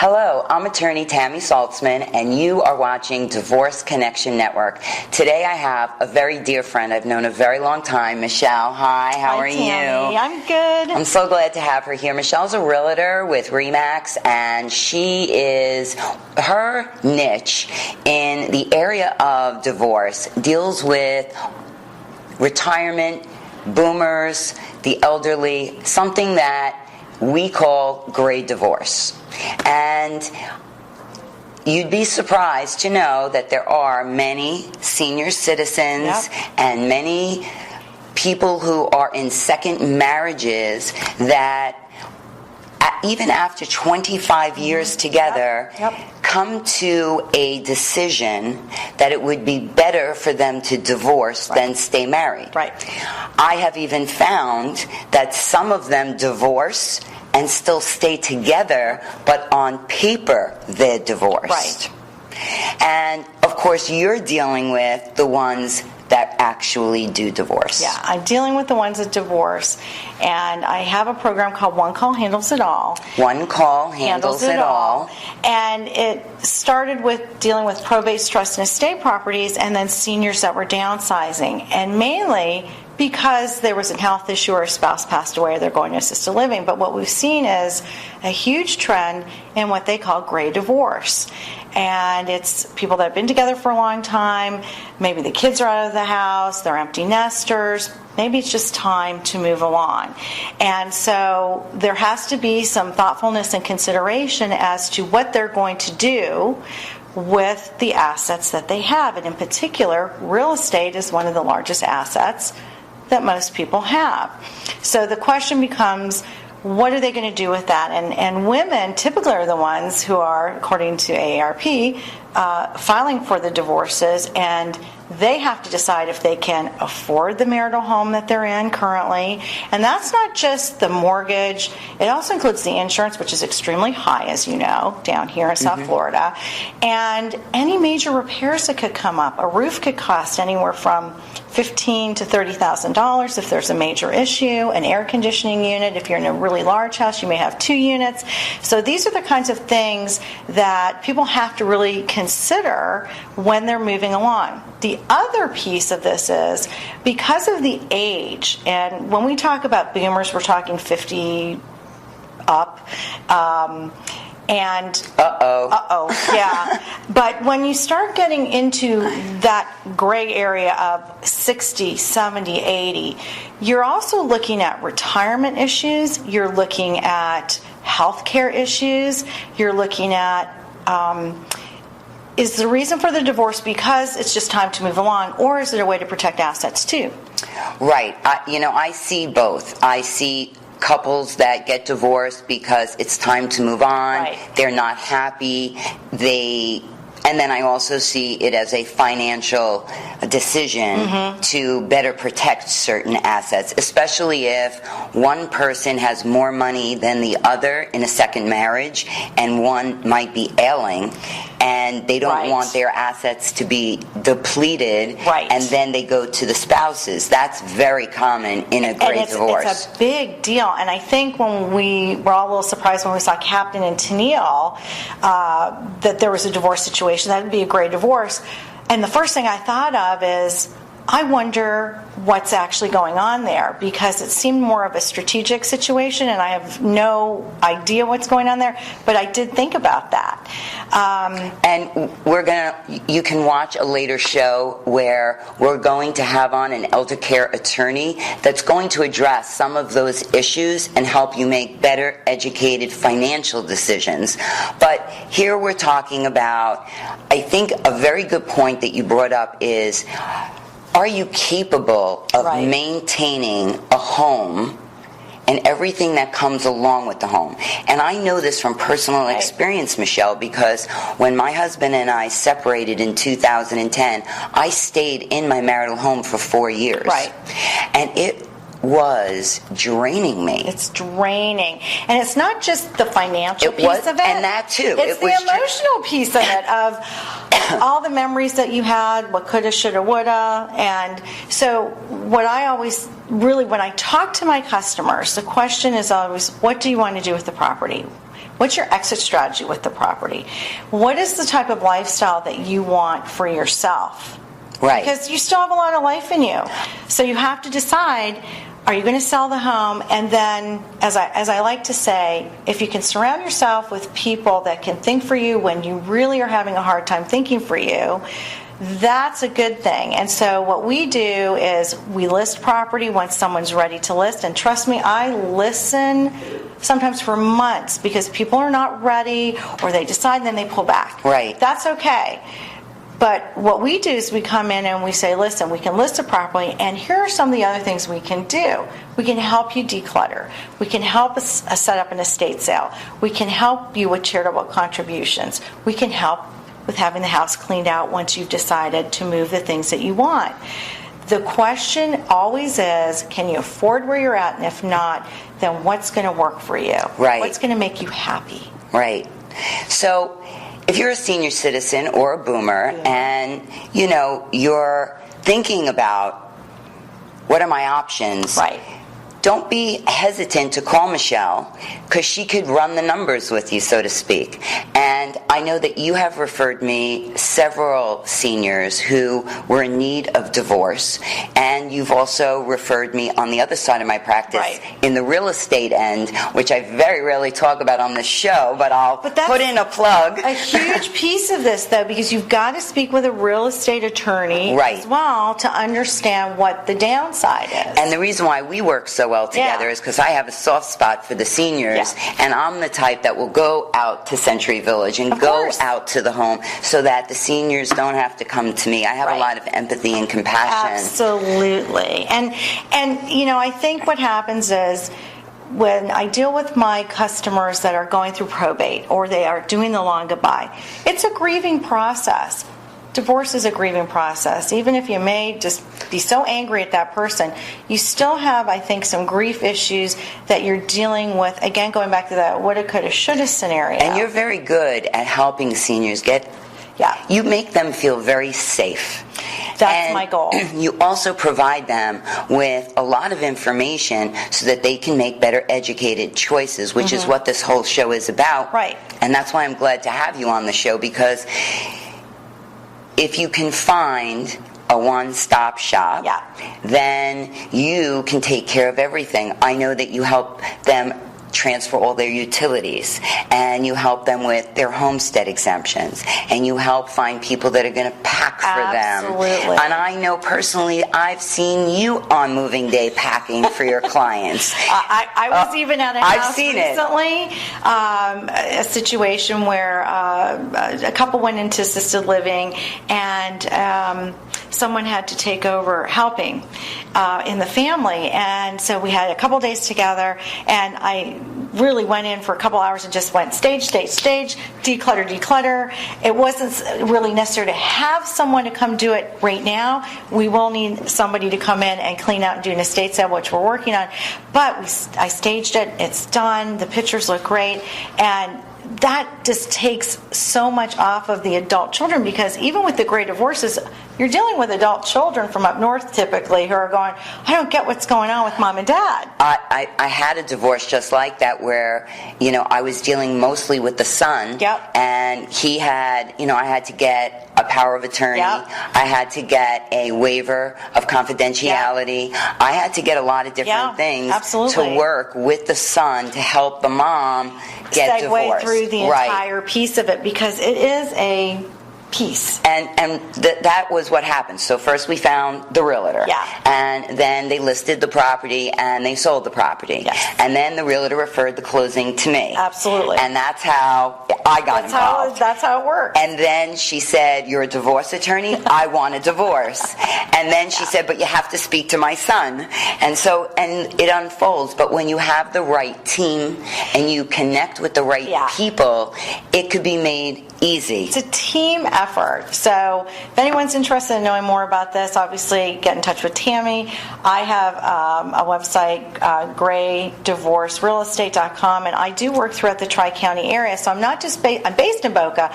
Hello, I'm attorney Tammy Saltzman, and you are watching Divorce Connection Network. Today I have a very dear friend I've known a very long time, Michele. Hi, how are Tammy. you? I'm good. I'm so glad to have her here. Michele's a realtor with RE/MAX, and her niche in the area of divorce deals with retirement, boomers, the elderly, something that we call gray divorce. And you'd be surprised to know that there are many senior citizens and many people who are in second marriages that even after 25 years together come to a decision that it would be better for them to divorce than stay married. Right. I have even found that some of them divorce and still stay together, but on paper they're divorced. Right. And of course you're dealing with the ones that actually do divorce. Yeah, I'm dealing with the ones that divorce, and I have a program called One Call Handles It All. One Call Handles It All. And it started with dealing with probate, trust, and estate properties, and then seniors that were downsizing, and mainly because there was a health issue or a spouse passed away or they're going to assisted living. But what we've seen is a huge trend in what they call gray divorce. And it's people that have been together for a long time, maybe the kids are out of the house, they're empty nesters, maybe it's just time to move along. And so there has to be some thoughtfulness and consideration as to what they're going to do with the assets that they have. And in particular, real estate is one of the largest assets that most people have. So the question becomes, what are they going to do with that? And women typically are the ones who are, according to AARP, filing for the divorces, and they have to decide if they can afford the marital home that they're in currently. And that's not just the mortgage. It also includes the insurance, which is extremely high, as you know, down here in South Florida. And any major repairs that could come up. A roof could cost anywhere from $15,000 to $30,000 if there's a major issue. An air conditioning unit, if you're in a really large house, you may have 2 units. So these are the kinds of things that people have to really consider when they're moving along. The other piece of this is because of the age, and when we talk about boomers, we're talking 50 up. But when you start getting into that gray area of 60, 70, 80, you're also looking at retirement issues, you're looking at healthcare issues, you're looking at is the reason for the divorce because it's just time to move along, or is it a way to protect assets too? Right. I see both. I see couples that get divorced because it's time to move on. Right. They're not happy. And then I also see it as a financial decision to better protect certain assets, especially if one person has more money than the other in a second marriage and one might be ailing and they don't want their assets to be depleted and then they go to the spouses. That's very common in a great divorce. It's a big deal. And I think when we were all a little surprised when we saw Captain and Tennille that there was a divorce situation, that would be a great divorce. And the first thing I thought of is, I wonder what's actually going on there, because it seemed more of a strategic situation, and I have no idea what's going on there, but I did think about that. And you can watch a later show where we're going to have on an elder care attorney that's going to address some of those issues and help you make better educated financial decisions. But here we're talking about, I think a very good point that you brought up is, are you capable of maintaining a home and everything that comes along with the home? And I know this from personal experience, Michele, because when my husband and I separated in 2010, I stayed in my marital home for 4 years. And it was draining me. It's draining. And it's not just the financial piece of it. And that too. It's the emotional piece of it, of all the memories that you had, what coulda, shoulda, woulda. And so what I always really, when I talk to my customers, the question is always, what do you want to do with the property? What's your exit strategy with the property? What is the type of lifestyle that you want for yourself? Right. Because you still have a lot of life in you. So you have to decide, are you going to sell the home? And then, as I like to say, if you can surround yourself with people that can think for you when you really are having a hard time thinking for you, that's a good thing. And so what we do is we list property once someone's ready to list. And trust me, I listen sometimes for months because people are not ready, or they decide and then they pull back. Right. That's okay. But what we do is we come in and we say, listen, we can list it properly, and here are some of the other things we can do. We can help you declutter. We can help us set up an estate sale. We can help you with charitable contributions. We can help with having the house cleaned out once you've decided to move the things that you want. The question always is, can you afford where you're at? And if not, then what's going to work for you? Right. What's going to make you happy? Right. So if you're a senior citizen or a boomer, and you're thinking about what are my options, right, don't be hesitant to call Michele, because she could run the numbers with you, so to speak. And I know that you have referred me several seniors who were in need of divorce, and you've also referred me on the other side of my practice, right, in the real estate end, which I very rarely talk about on this show, but I'll put in a plug. A huge piece of this, though, because you've got to speak with a real estate attorney, right, as well, to understand what the downside is. And the reason why we work so well together is because I have a soft spot for the seniors, and I'm the type that will go out to Century Village and go out to the home so that the seniors don't have to come to me. I have a lot of empathy and compassion. Absolutely. And I think what happens is, when I deal with my customers that are going through probate or they are doing the long goodbye, it's a grieving process. Divorce is a grieving process. Even if you may just be so angry at that person, you still have, I think, some grief issues that you're dealing with. Again, going back to that woulda, coulda, shoulda scenario. And you're very good at helping seniors you make them feel very safe. That's my goal. You also provide them with a lot of information so that they can make better educated choices, which is what this whole show is about. Right. And that's why I'm glad to have you on the show, because if you can find a one-stop shop, then you can take care of everything. I know that you help them transfer all their utilities, and you help them with their homestead exemptions, and you help find people that are going to pack for them. Absolutely. And I know personally, I've seen you on moving day packing for your clients. I was even at a house recently, a situation where a couple went into assisted living, and someone had to take over helping in the family, and so we had a couple days together, and I really went in for a couple hours and just went stage, declutter. It wasn't really necessary to have someone to come do it right now. We will need somebody to come in and clean out and do an estate sale, which we're working on. But I staged it. It's done. The pictures look great. And that just takes so much off of the adult children, because even with the great divorces, you're dealing with adult children from up north typically who are going, I don't get what's going on with mom and dad. I had a divorce just like that where, I was dealing mostly with the son. Yep. And he had, I had to get a power of attorney. Yep. I had to get a waiver of confidentiality. Yep. I had to get a lot of different things to work with the son to help the mom get divorced. Through the entire piece of it, because it is a piece. And that was what happened. So first we found the realtor. Yeah. And then they listed the property and they sold the property. Yes. And then the realtor referred the closing to me. Absolutely. And that's how I got involved. That's how it works. And then she said, you're a divorce attorney? I want a divorce. And then she said, but you have to speak to my son. And it unfolds. But when you have the right team and you connect with the right people, it could be made easy. It's a team effort. effort. So if anyone's interested in knowing more about this, obviously get in touch with Tammy. I have a website, graydivorcerealestate.com, and I do work throughout the Tri-County area. So I'm not just I'm based in Boca.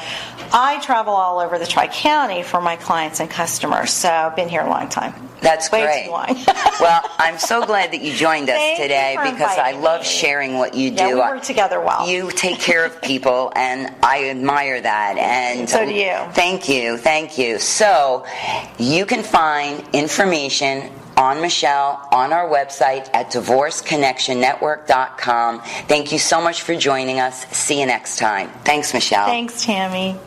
I travel all over the Tri-County for my clients and customers. So I've been here a long time. That's Way great. too long. Well, I'm so glad that you joined us Thank you today for because I inviting love me. sharing what you do. Yeah, we work together well. You take care of people, and I admire that. And So do you. Thank you. Thank you. So you can find information on Michele on our website at divorceconnectionnetwork.com. Thank you so much for joining us. See you next time. Thanks, Michele. Thanks, Tammy.